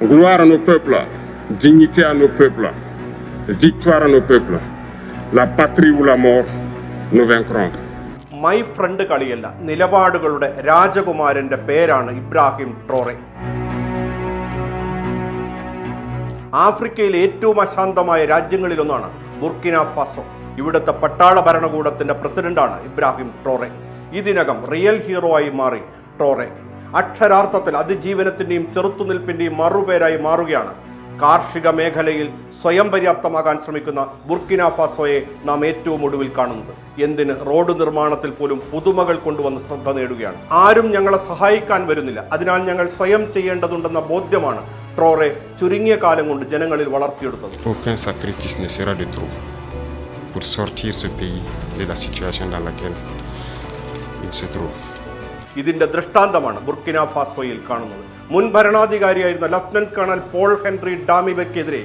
Gloire à nos peuples, dignité à nos peuples, victoire à nos peuples. La patrie ou la mort, nous vaincrons. My friend കളിയല്ല, നിലപാടുകളുടെ രാജകുമാരന്റെ പേരാണ് ഇബ്രാഹിം ട്രോറെ. ആഫ്രിക്കയിലെ ഏറ്റവും അശാന്തമായ രാജ്യങ്ങളിലൊന്നാണ് ബുർക്കിന ഫാസോ. ഇവിടുത്തെ പട്ടാള ഭരണകൂടത്തിന്റെ പ്രസിഡന്റാണ് ഇബ്രാഹിം ട്രോറെ. ഇതിനകം റിയൽ ഹീറോ ആയി മാറി ട്രോറെ. അക്ഷരാർത്ഥത്തിൽ അതിജീവനത്തിന്റെയും ചെറുത്തുനിൽപ്പിന്റെയും മറുപേരായി മാറുകയാണ്. കാർഷിക മേഖലയിൽ സ്വയം പര്യാപ്തമാകാൻ ശ്രമിക്കുന്ന ബുർക്കിന ഫാസോയെ നാം ഏറ്റവും ഒടുവിൽ കാണുന്നത്. എന്തിന്, റോഡ് നിർമ്മാണത്തിൽ പോലും പുതുമകൾ കൊണ്ടുവന്ന് ശ്രദ്ധ നേടുകയാണ്. ആരും ഞങ്ങളെ സഹായിക്കാൻ വരുന്നില്ല, അതിനാൽ ഞങ്ങൾ സ്വയം ചെയ്യേണ്ടതുണ്ടെന്ന ബോധ്യമാണ് ട്രോറെ ചുരുങ്ങിയ കാലം കൊണ്ട് ജനങ്ങളിൽ വളർത്തിയെടുത്തത്. Aucun sacrifice ne sera de trop pour sortir ce pays de la situation dans laquelle il se trouve. ഇതിന്റെ ദൃഷ്ടാന്തമാണ് ബുർക്കിന ഫാസോയിൽ കാണുന്നത്. മുൻ ഭരണാധികാരിയായിരുന്ന ലഫ്റ്റനന്റ് കേണൽ പോൾ ഹെൻറി ഡാമിബയ്ക്കെതിരെ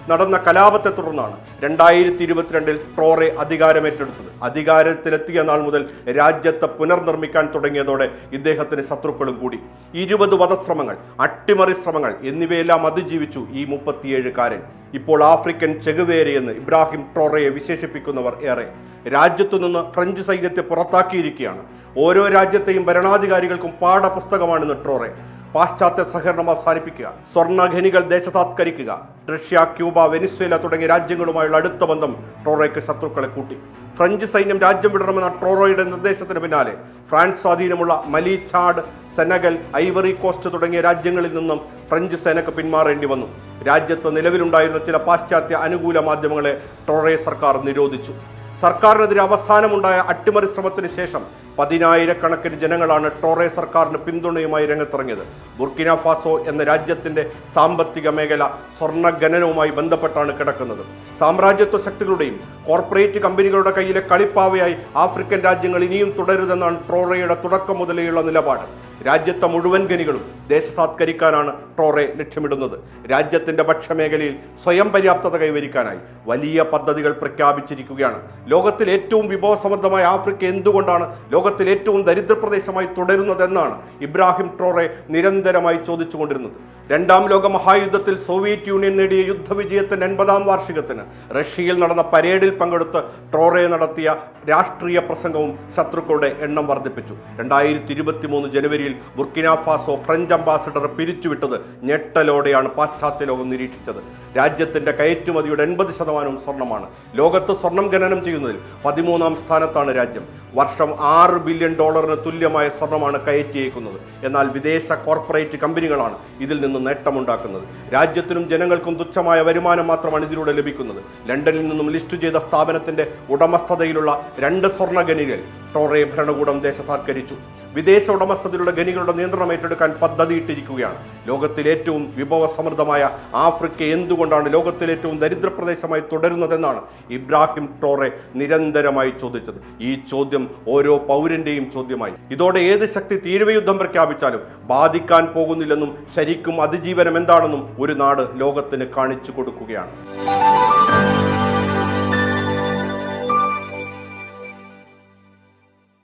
നടന്ന കലാപത്തെ തുടർന്നാണ് 2022 ട്രോറെ അധികാരമേറ്റെടുത്തത്. അധികാരത്തിലെത്തിയ നാൾ മുതൽ രാജ്യത്തെ പുനർനിർമ്മിക്കാൻ തുടങ്ങിയതോടെ ഇദ്ദേഹത്തിന് ശത്രുക്കളും കൂടി. 20 വധശ്രമങ്ങൾ, അട്ടിമറി ശ്രമങ്ങൾ എന്നിവയെല്ലാം അതിജീവിച്ചു ഈ 37കാരൻ. ഇപ്പോൾ ആഫ്രിക്കൻ ചെഗുവേരയെന്ന് ഇബ്രാഹിം ട്രോറയെ വിശേഷിപ്പിക്കുന്നവർ ഏറെ. രാജ്യത്തു നിന്ന് ഫ്രഞ്ച് സൈന്യത്തെ പുറത്താക്കിയിരിക്കുകയാണ്. ഓരോ രാജ്യത്തെയും ഭരണാധികാരികൾക്കും പാഠപുസ്തകമാണെന്ന് ട്രോറെ. പാശ്ചാത്യ സഹകരണം അവസാനിപ്പിക്കുക, സ്വർണ്ണഖനികൾ ദേശസാത്കരിക്കുക, റഷ്യ, ക്യൂബ, വെനിസ്വേല തുടങ്ങിയ രാജ്യങ്ങളുമായുള്ള അടുത്ത ബന്ധം ട്രോറയ്ക്ക് ശത്രുക്കളെ കൂട്ടി. ഫ്രഞ്ച് സൈന്യം രാജ്യം വിടണമെന്ന ട്രോറോയുടെ നിർദ്ദേശത്തിന് പിന്നാലെ ഫ്രാൻസ് സ്വാധീനമുള്ള മലി, ചാഡ്, സെനഗൽ, ഐവറി കോസ്റ്റ് തുടങ്ങിയ രാജ്യങ്ങളിൽ നിന്നും ഫ്രഞ്ച് സേനക്ക് പിന്മാറേണ്ടി വന്നു. രാജ്യത്ത് നിലവിലുണ്ടായിരുന്ന ചില പാശ്ചാത്യ അനുകൂല മാധ്യമങ്ങളെ ട്രോറെ സർക്കാർ നിരോധിച്ചു. സർക്കാരിനെതിരെ അവസാനമുണ്ടായ അട്ടിമറി ശ്രമത്തിന് ശേഷം 10,000-കണക്കിന് ജനങ്ങളാണ് ട്രോറെ സർക്കാരിന് പിന്തുണയുമായി രംഗത്തിറങ്ങിയത്. ബുർക്കിന ഫാസോ എന്ന രാജ്യത്തിന്റെ സാമ്പത്തിക മേഖല സ്വർണ്ണ ഖനനവുമായി ബന്ധപ്പെട്ടാണ് കിടക്കുന്നത്. സാമ്രാജ്യത്വ ശക്തികളുടെയും കോർപ്പറേറ്റ് കമ്പനികളുടെ കയ്യിലെ കളിപ്പാവയായി ആഫ്രിക്കൻ രാജ്യങ്ങൾ ഇനിയും തുടരുതെന്നാണ് ട്രോറയുടെ തുടക്കം മുതലെയുള്ള നിലപാട്. രാജ്യത്തെ മുഴുവൻ ഖനികളും ദേശസാത്കരിക്കാനാണ് ട്രോറെ ലക്ഷ്യമിടുന്നത്. രാജ്യത്തിന്റെ ഭക്ഷ്യമേഖലയിൽ സ്വയം പര്യാപ്തത കൈവരിക്കാനായി വലിയ പദ്ധതികൾ പ്രഖ്യാപിച്ചിരിക്കുകയാണ്. ലോകത്തിൽ ഏറ്റവും വിഭവസമൃദ്ധമായ ആഫ്രിക്ക എന്തുകൊണ്ടാണ് ലോകത്തിൽ ഏറ്റവും ദരിദ്രപ്രദേശമായി തുടരുന്നതെന്നാണ് ഇബ്രാഹിം ട്രോറെ നിരന്തരമായി ചോദിച്ചുകൊണ്ടിരുന്നത്. രണ്ടാം ലോക മഹായുദ്ധത്തിൽ സോവിയറ്റ് യൂണിയൻ നേടിയ യുദ്ധവിജയത്തിന്റെ 80ാം വാർഷികത്തിന് റഷ്യയിൽ നടന്ന പരേഡിൽ പങ്കെടുത്ത് ട്രോറെ നടത്തിയ രാഷ്ട്രീയ പ്രസംഗവും ശത്രുക്കളുടെ എണ്ണം വർദ്ധിപ്പിച്ചു. 2023 ജനുവരിയിൽ ബുർക്കിന ഫാസോ ഫ്രഞ്ച് അംബാസിഡർ പിരിച്ചുവിട്ടത് ഞെട്ടലോടെയാണ് പാശ്ചാത്യ ലോകം നിരീക്ഷിച്ചത്. രാജ്യത്തിന്റെ കയറ്റുമതിയുടെ 80% സ്വർണ്ണമാണ്. ലോകത്ത് സ്വർണം ഖനനം ചെയ്യുന്നതിൽ 13ാം സ്ഥാനത്താണ് രാജ്യം. വർഷം $6 ബില്യൺ തുല്യമായ സ്വർണ്ണമാണ് കയറ്റിയേക്കുന്നത്. എന്നാൽ വിദേശ കോർപ്പറേറ്റ് കമ്പനികളാണ് ഇതിൽ നിന്ന് നേട്ടമുണ്ടാക്കുന്നത്. രാജ്യത്തിനും ജനങ്ങൾക്കും തുച്ഛമായ വരുമാനം മാത്രമാണ് ഇതിലൂടെ ലഭിക്കുന്നത്. ലണ്ടനിൽ നിന്നും ലിസ്റ്റ് ചെയ്ത സ്ഥാപനത്തിന്റെ ഉടമസ്ഥതയിലുള്ള 2 സ്വർണ്ണ ഖനികൾ ട്രോറെ ഭരണകൂടം ദേശസാത്കരിച്ചു. വിദേശ ഉടമസ്ഥതയിലുള്ള ഖനികളുടെ നിയന്ത്രണം ഏറ്റെടുക്കാൻ പദ്ധതിയിട്ടിരിക്കുകയാണ്. ലോകത്തിലെ ഏറ്റവും വിഭവസമൃദ്ധമായ ആഫ്രിക്ക എന്തുകൊണ്ടാണ് ലോകത്തിലെ ഏറ്റവും ദരിദ്രപ്രദേശമായി തുടരുന്നതെന്നാണ് ഇബ്രാഹിം ട്രോറെ നിരന്തരമായി ചോദിച്ചത്. ഈ ചോദ്യം ഓരോ പൗരന്റെയും ചോദ്യമായി. ഇതോടെ ഏത് ശക്തി തീരുവയുദ്ധം പ്രഖ്യാപിച്ചാലും ബാധിക്കാൻ പോകുന്നില്ലെന്നും ശരിക്കും അതിജീവനം എന്താണെന്നും ഒരു നാട് ലോകത്തിന് കാണിച്ചു കൊടുക്കുകയാണ്.